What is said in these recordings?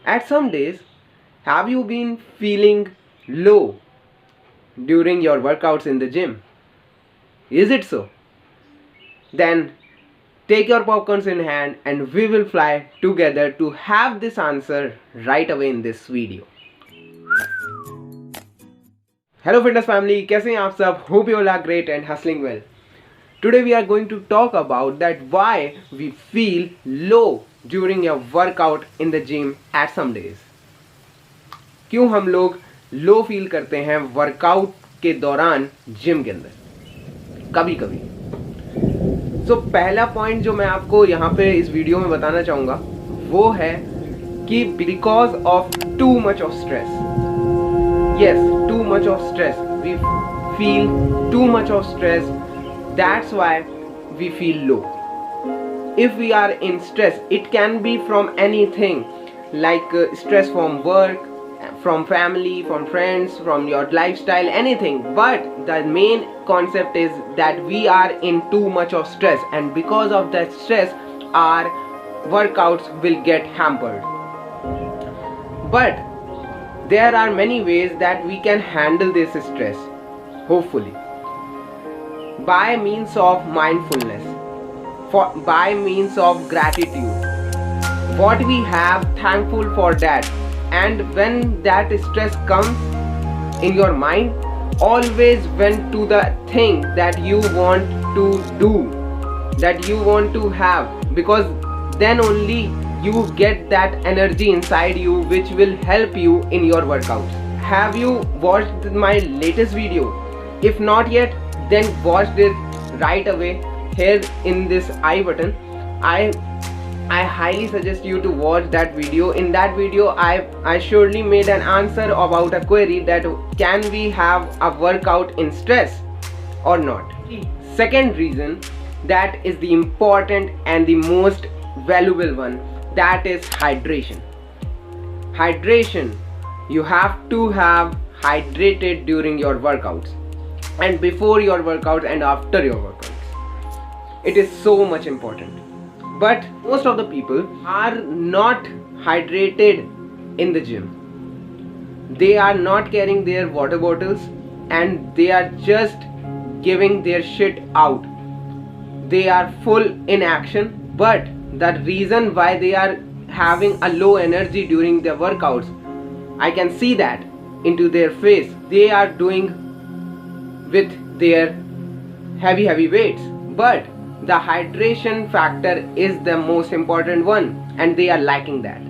At some days, have you been feeling low during your workouts in the gym? Is it so? Then take your popcorns in hand and we will fly together to have this answer right away in this video. Hello fitness family, कैसे हैं आप सब? Hope you all are great and hustling well. Today we are going to talk about that why we feel low during your workout in the gym at some days. क्यों हम लोग low feel करते हैं workout के दौरान gym के अंदर कभी कभी. तो पहला पॉइंट जो मैं आपको यहाँ पे इस वीडियो में बताना चाहूँगा वो है कि because of too much of stress. Yes, too much of stress. We feel too much of stress. That's why we feel low. If we are in stress, it can be from anything like stress from work, from family, from friends, from your lifestyle, anything. But the main concept is that we are in too much of stress, and because of that stress, our workouts will get hampered. But there are many ways that we can handle this stress, hopefully, by means of mindfulness. By means of gratitude, what we have, thankful for that. And when that stress comes in your mind, always went to the thing that you want to do, that you want to have, because then only you get that energy inside you which will help you in your workouts. Have you watched my latest video? If not yet, then watch it right away here in this I button. I highly suggest you to watch that video. In that video I surely made an answer about a query that can we have a workout in stress or not. Second reason, that is the important and the most valuable one, that is hydration. Hydration. You have to have hydrated during your workouts, and before your workouts and after your workouts. It is so much important. But most of the people are not hydrated in the gym. They are not carrying their water bottles and they are just giving their shit out. They are full in action, but the reason why they are having a low energy during their workouts, I can see that into their face. They are doing with their heavy weights, but the hydration factor is the most important one and they are lacking that.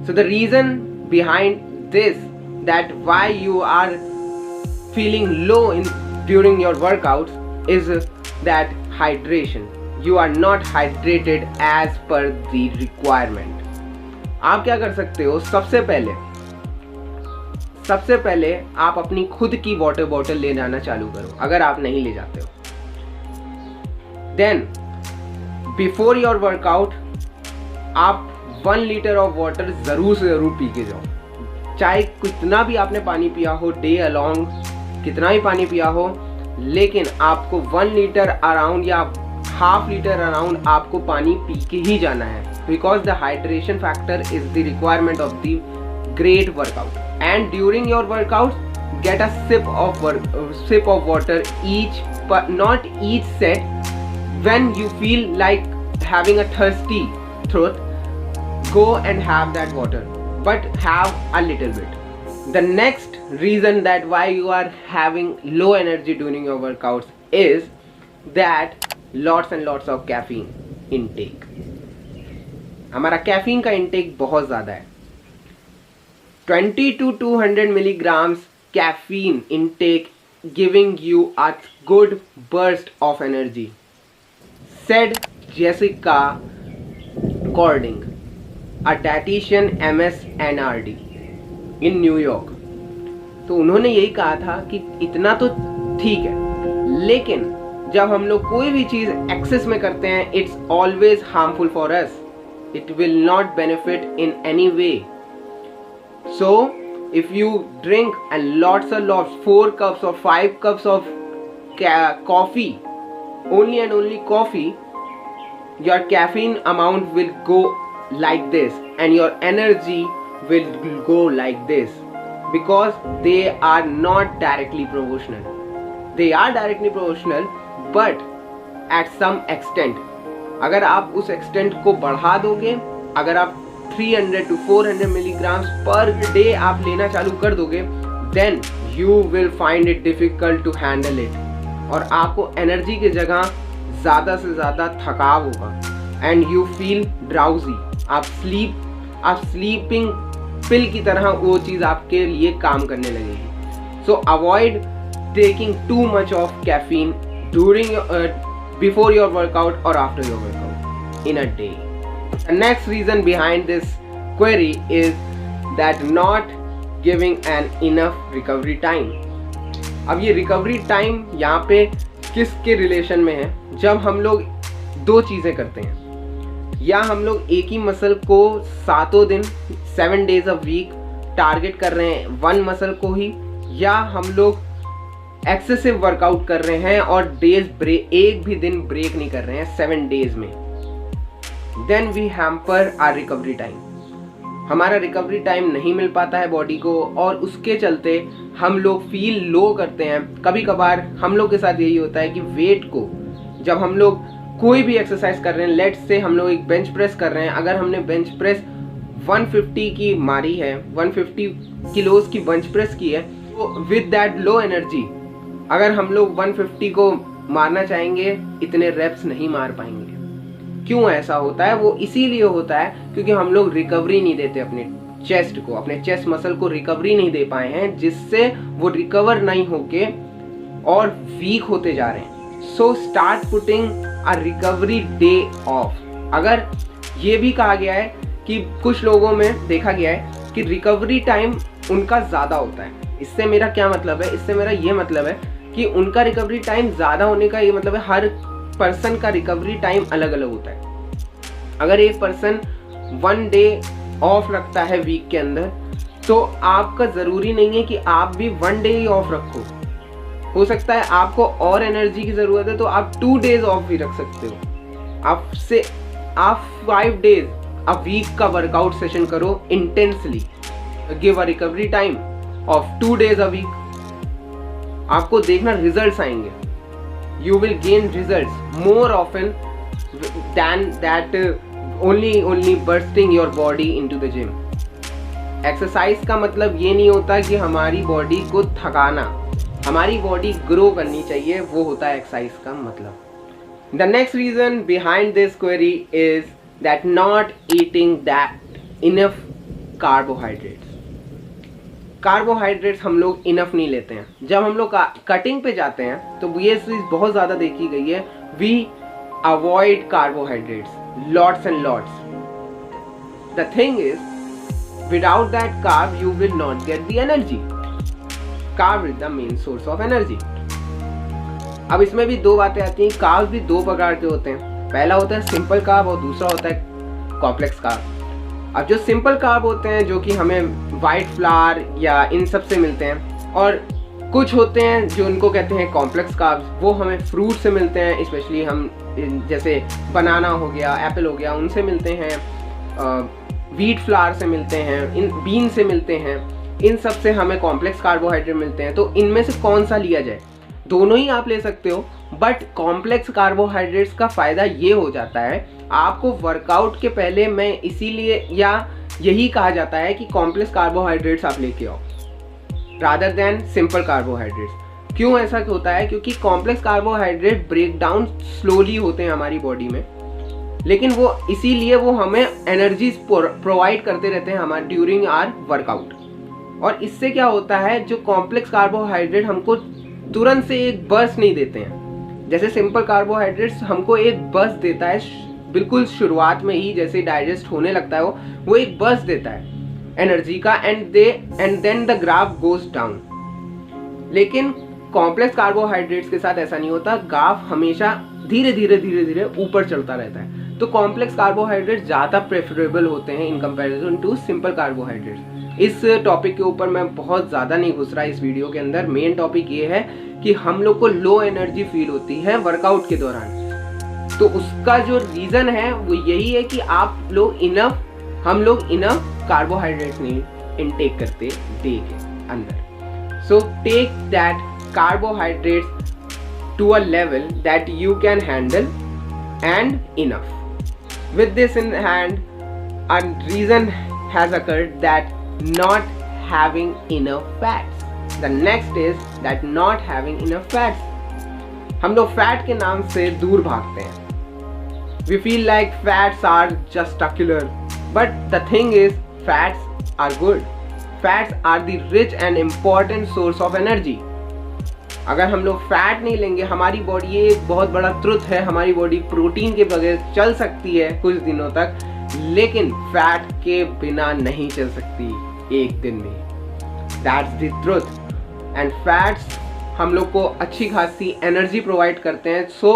So the reason behind this, that why you are feeling low during your workouts, is that hydration. You are not hydrated as per the requirement. आप क्या कर सकते हो? सबसे पहले आप अपनी खुद की वाटर बॉटल ले जाना चालू करो अगर आप नहीं ले जाते हो. Then before your workout आप 1 लीटर ऑफ वाटर ज़रूर से ज़रूर पी के जाओ. चाहे कितना भी आपने पानी पिया हो, डे अलोंग कितना भी पानी पिया हो, लेकिन आपको 1 लीटर अराउंड या हाफ लीटर अराउंड आपको पानी पी के ही जाना है. Because the hydration factor is the requirement of the great workout. And during your workout get a sip of water each, but not each set. When you feel like having a thirsty throat, go and have that water, but have a little bit. The next reason that why you are having low energy during your workouts is that lots and lots of caffeine intake. हमारा caffeine का intake बहुत ज़्यादा है. 20 to 200 milligrams caffeine intake giving you a good burst of energy, said Jessica Cording, a dietitian MSNRD in New York. तो उन्होंने यही कहा था कि इतना तो ठीक है, लेकिन जब हम लोग कोई भी चीज़ एक्सेस में करते हैं, it's always harmful for us. It will not benefit in any way. So if you drink and lots 4 cups or 5 cups of coffee, only and only coffee, your caffeine amount will go like this and your energy will go like this because they are not directly proportional. They are directly proportional but at some extent. अगर आप उस extent को बढ़ा दोगे, अगर आप 300 to 400 milligrams per day आप लेना चालू कर दोगे, then you will find it difficult to handle it. और आपको एनर्जी की जगह ज़्यादा से ज़्यादा थकाव होगा एंड यू फील ड्राउजी. आप स्लीपिंग पिल की तरह वो चीज़ आपके लिए काम करने लगेगी. So avoid taking too much of caffeine during before your workout और after your workout in a day. The next reason behind this query is that not giving an enough recovery time. अब ये recovery time यहाँ पे किसके relation में है? जब हम लोग दो चीज़ें करते हैं, या हम लोग एक ही मसल को 7 दिन 7 days a week टारगेट कर रहे हैं वन मसल को ही, या हम लोग एक्सेसिव वर्कआउट कर रहे हैं और डेज ब्रेक, एक भी दिन ब्रेक नहीं कर रहे हैं 7 days में. Then we hamper our recovery time. हमारा रिकवरी टाइम नहीं मिल पाता है बॉडी को और उसके चलते हम लोग फील लो करते हैं. कभी कभार हम लोग के साथ यही होता है कि वेट को जब हम लोग कोई भी एक्सरसाइज कर रहे हैं, लेट्स से हम लोग एक बेंच प्रेस कर रहे हैं, अगर हमने बेंच प्रेस 150 की मारी है, 150 किलोज की बेंच प्रेस की है, तो विद दैट लो एनर्जी अगर हम लोग 150 को मारना चाहेंगे, इतने रेप्स नहीं मार पाएंगे. क्यों ऐसा होता है? वो इसीलिए होता है क्योंकि हम लोग रिकवरी नहीं देते अपने चेस्ट को, अपने चेस्ट मसल को रिकवरी नहीं दे पाए हैं, जिससे वो रिकवर नहीं होके और वीक होते जा रहे हैं. So start putting a recovery day of. अगर ये भी कहा गया है कि कुछ लोगों में देखा गया है कि रिकवरी टाइम उनका ज़्यादा होता है. इससे मेरा क्या मतलब है? इससे मेरा ये मतलब है कि उनका रिकवरी टाइम ज़्यादा होने का ये मतलब है हर पर्सन का रिकवरी टाइम अलग अलग होता है. अगर एक पर्सन 1 day ऑफ रखता है वीक के अंदर, तो आपका ज़रूरी नहीं है कि आप भी 1 day ही ऑफ रखो. हो सकता है आपको और एनर्जी की ज़रूरत है तो आप 2 days ऑफ भी रख सकते हो. आप 5 days अ वीक का वर्कआउट सेशन करो intensely. Give a recovery time of 2 days a week. आपको देखना रिजल्ट्स आएंगे. You will gain results more often than that only bursting your body into the gym. Exercise का मतलब ये नहीं होता कि हमारी बॉडी को थकाना, हमारी बॉडी ग्रो करनी चाहिए, वो होता है एक्सरसाइज का मतलब. The next reason behind this query is that not eating that enough carbohydrates. Carbohydrates हम लोग इनफ नहीं लेते हैं. जब हम लोग कटिंग पे जाते हैं तो ये चीज़ बहुत ज़्यादा देखी गई है. We avoid carbohydrates lots and lots. The thing is without that carb you will not get the energy. Carb is the main source of energy. अब इसमें भी दो बातें आती हैं. कार्ब भी दो प्रकार के होते हैं. पहला होता है सिंपल कार्ब और दूसरा होता है कॉम्प्लेक्स कार्ब. अब जो सिंपल कार्ब होते हैं जो कि हमें वाइट फ्लावर या इन सब से मिलते हैं, और कुछ होते हैं जो उनको कहते हैं कॉम्प्लेक्स कार्ब्स, वो हमें फ्रूट से मिलते हैं. स्पेशली हम जैसे बनाना हो गया, एप्पल हो गया, उनसे मिलते हैं. व्हीट फ्लावर से मिलते हैं, इन बीन से मिलते हैं. इन सब से हमें कॉम्प्लेक्स कार्बोहाइड्रेट मिलते हैं. तो इनमें से कौन सा लिया जाए? दोनों ही आप ले सकते हो, बट कॉम्प्लेक्स कार्बोहाइड्रेट्स का फ़ायदा ये हो जाता है आपको वर्कआउट के पहले, मैं इसीलिए या यही कहा जाता है कि कॉम्प्लेक्स कार्बोहाइड्रेट्स आप लेके आओ रादर देन सिंपल कार्बोहाइड्रेट्स. क्यों ऐसा होता है? क्योंकि complex carbohydrate break down slowly होते हैं हमारी बॉडी में, लेकिन वो इसीलिए वो हमें एनर्जी प्रोवाइड करते रहते हैं हमारे ड्यूरिंग आवर वर्कआउट. और इससे क्या होता है, जो कॉम्प्लेक्स कार्बोहाइड्रेट हमको तुरंत से एक बर्स्ट नहीं देते हैं. जैसे सिंपल कार्बोहाइड्रेट्स हमको एक बर्स्ट देता है बिल्कुल शुरुआत में ही, जैसे डाइजेस्ट होने लगता है वो एक बर्स्ट देता है एनर्जी का, and then the graph goes down. लेकिन कॉम्प्लेक्स कार्बोहाइड्रेट्स के साथ ऐसा नहीं होता. ग्राफ हमेशा धीरे धीरे ऊपर चलता रहता है. तो कॉम्प्लेक्स कार्बोहाइड्रेट्स ज़्यादा प्रेफरेबल होते हैं in comparison to simple carbohydrates. इस टॉपिक के ऊपर मैं बहुत ज़्यादा नहीं घुस रहा इस वीडियो के अंदर. मेन टॉपिक ये है कि हम लोग को लो एनर्जी फील होती है वर्कआउट के दौरान. तो उसका जो रीज़न है वो यही है कि हम लोग इनफ कार्बोहाइड्रेट्स नहीं इनटेक करते डे के अंदर। So take that carbohydrates to a level that you can handle and enough. With this in hand, a reason has occurred that not having enough fats. The next is that not having enough fats. हम लोग fat के नाम से दूर भागते हैं। We feel like fats are just a killer, but the thing is, fats are good. Fats are the rich and important source of energy. अगर हम लोग फैट नहीं लेंगे, हमारी बॉडी, ये एक बहुत बड़ा ट्रुथ है, हमारी बॉडी प्रोटीन के बगैर चल सकती है कुछ दिनों तक, लेकिन फैट के बिना नहीं चल सकती एक दिन में। That's the truth. And fats हम लोग को अच्छी खासी एनर्जी प्रोवाइड करते हैं। सो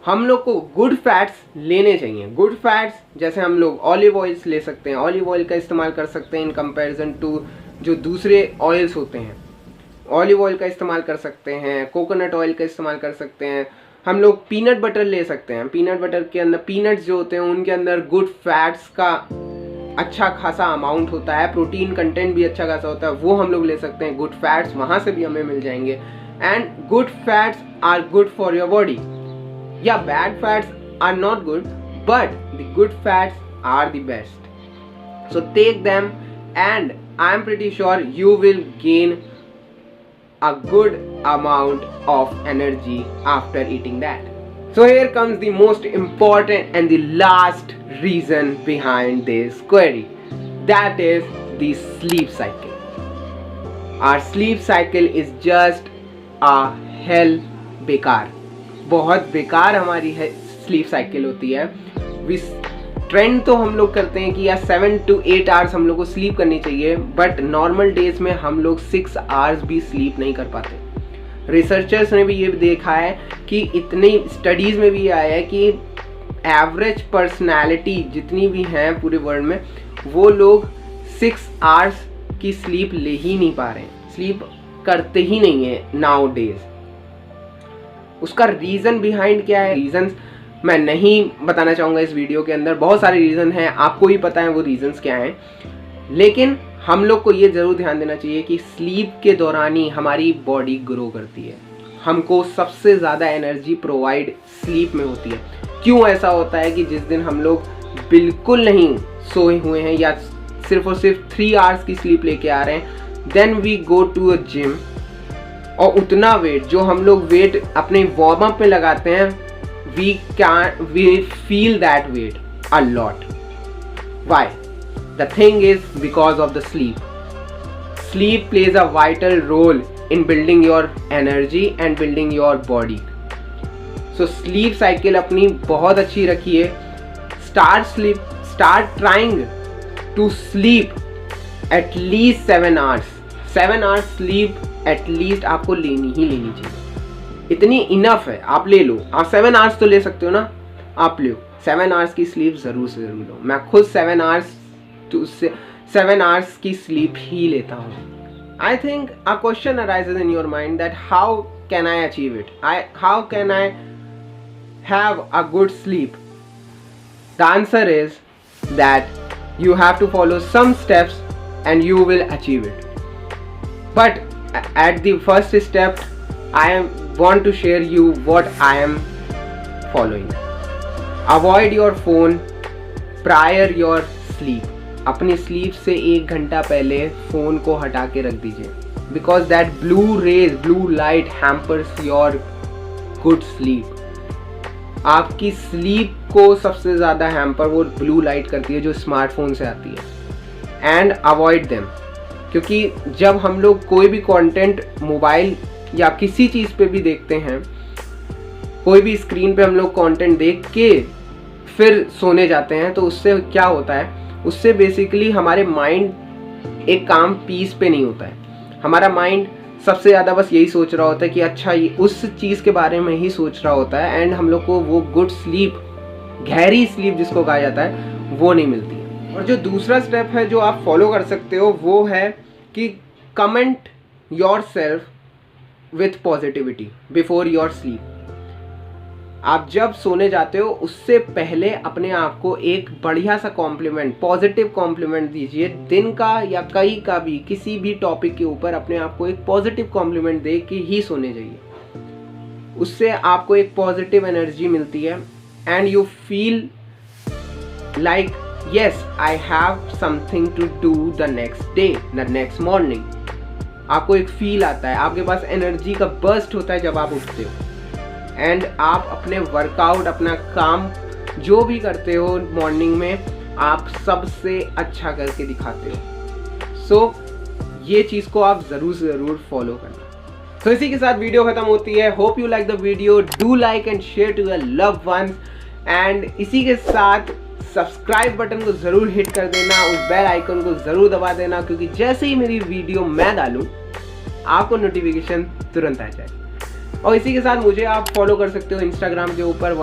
हम लोग को गुड फैट्स लेने चाहिए। गुड फैट्स जैसे हम लोग ऑलिव ऑयल्स ले सकते हैं, ऑलिव ऑयल का इस्तेमाल कर सकते हैं इन कंपैरिजन टू जो दूसरे ऑयल्स होते हैं। ऑलिव ऑयल का इस्तेमाल कर सकते हैं, कोकोनट ऑयल का इस्तेमाल कर सकते हैं। हम लोग पीनट बटर ले सकते हैं। पीनट बटर के अंदर पीनट्स जो होते हैं उनके अंदर गुड फैट्स का अच्छा खासा अमाउंट होता है, प्रोटीन कंटेंट भी अच्छा खासा होता है, वो हम लोग ले सकते हैं। गुड फैट्स वहाँ से भी हमें मिल जाएंगे। And good fats are good for your body. या bad fats are not good, but the good fats are the best. So take them and I am pretty sure you will gain a good amount of energy after eating that. So here comes the most important and the last reason behind this query. That is the sleep cycle. Our sleep cycle is just a hell बेकार, बहुत बेकार हमारी sleep cycle होती है। Trend तो हम लोग करते हैं कि यार 7 to 8 आवर्स हम लोग को स्लीप करनी चाहिए, बट नॉर्मल डेज में हम लोग 6 आवर्स भी स्लीप नहीं कर पाते। रिसर्चर्स ने भी ये देखा है कि इतनी स्टडीज़ में भी आया है कि एवरेज पर्सनालिटी जितनी भी हैं पूरे वर्ल्ड में, वो लोग 6 आवर्स की स्लीप ले ही नहीं पा रहे हैं, स्लीप करते ही नहीं है नाउ डेज। उसका रीज़न बिहाइंड क्या है, रीज़न्स मैं नहीं बताना चाहूँगा इस वीडियो के अंदर। बहुत सारे रीज़न हैं, आपको ही पता है वो रीज़न्स क्या हैं, लेकिन हम लोग को ये ज़रूर ध्यान देना चाहिए कि स्लीप के दौरान ही हमारी बॉडी ग्रो करती है। हमको सबसे ज़्यादा एनर्जी प्रोवाइड स्लीप में होती है। क्यों ऐसा होता है कि जिस दिन हम लोग बिल्कुल नहीं सोए हुए हैं या सिर्फ और सिर्फ 3 आवर्स की स्लीप लेके आ रहे हैं, then we go to a gym, और उतना वेट जो हम लोग वेट अपने वार्म अप में लगाते हैं, we feel that weight a lot. Why? The thing is because of the sleep. Sleep plays a vital role in building your energy and building your body. So sleep cycle अपनी बहुत अच्छी रखिए। Start trying to sleep at least 7 hours. 7 hours sleep at least आपको लेनी ही लेनी चाहिए। इतनी enough है, आप ले लो। आप 7 आवर्स तो ले सकते हो ना, आप लो 7 आवर्स की स्लीप ज़रूर से ज़रूर लो। मैं खुद 7 आवर्स की स्लीप ही लेता हूँ। I think a question arises in your mind that how can I achieve it, how can I have a good sleep. The answer is that you have to follow some steps and you will achieve it. But at the first step I want to share you what I am following. Avoid your phone prior your sleep. अपनी sleep से 1 घंटा पहले phone को हटा के रख दीजिए, because that blue light hampers your good sleep. आपकी स्लीप को सबसे ज़्यादा हैम्पर वो ब्लू लाइट करती है जो स्मार्टफोन से आती है। एंड अवॉइड देम, क्योंकि जब हम लोग कोई भी कंटेंट मोबाइल या किसी चीज़ पे भी देखते हैं, कोई भी स्क्रीन पे हम लोग कंटेंट देख के फिर सोने जाते हैं, तो उससे क्या होता है, उससे बेसिकली हमारे माइंड एक काम पीस पे नहीं होता है। हमारा माइंड सबसे ज़्यादा बस यही सोच रहा होता है कि अच्छा ये उस चीज़ के बारे में ही सोच रहा होता है, एंड हम लोग को वो गुड स्लीप, गहरी स्लीप जिसको कहा जाता है, वो नहीं मिलती है। और जो दूसरा स्टेप है जो आप फॉलो कर सकते हो वो है कि comment your self with positivity before your sleep. आप जब सोने जाते हो उससे पहले अपने आप को एक बढ़िया सा कॉम्प्लीमेंट, पॉजिटिव कॉम्प्लीमेंट दीजिए। दिन का या कहीं का भी किसी भी टॉपिक के ऊपर अपने आप को एक पॉजिटिव कॉम्प्लीमेंट दे के ही सोने जाइए। उससे आपको एक पॉजिटिव एनर्जी मिलती है and you feel like yes I have something to do the next day, the next morning. आपको एक फील आता है, आपके पास एनर्जी का बर्स्ट होता है जब आप उठते हो एंड आप अपने वर्कआउट, अपना काम जो भी करते हो मॉर्निंग में, आप सबसे अच्छा करके दिखाते हो। सो ये चीज़ को आप ज़रूर से ज़रूर फॉलो करना। तो इसी के साथ वीडियो खत्म होती है। Hope you like the video, do like and share to your loved ones and इसी के साथ सब्सक्राइब बटन को ज़रूर हिट कर देना, उस बेल आइकन को ज़रूर दबा देना, क्योंकि जैसे ही मेरी वीडियो मैं डालूँ आपको नोटिफिकेशन तुरंत आ जाए। और इसी के साथ मुझे आप फॉलो कर सकते हो इंस्टाग्राम के ऊपर,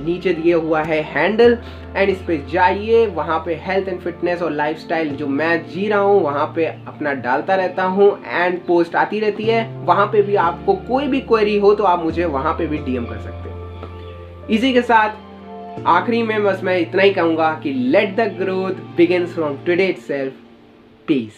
नीचे दिए हुआ है हैंडल एंड इस पे जाइए। वहाँ पे हेल्थ एंड फिटनेस और लाइफस्टाइल जो मैं जी रहा हूँ वहाँ पे अपना डालता रहता हूँ एंड पोस्ट आती रहती है। वहाँ पे भी आपको कोई भी क्वेरी हो तो आप मुझे वहाँ पे भी डीएम कर सकते हो। इसी के साथ आखिरी में बस मैं इतना ही कहूँगा कि let the growth begins from today itself. Piece.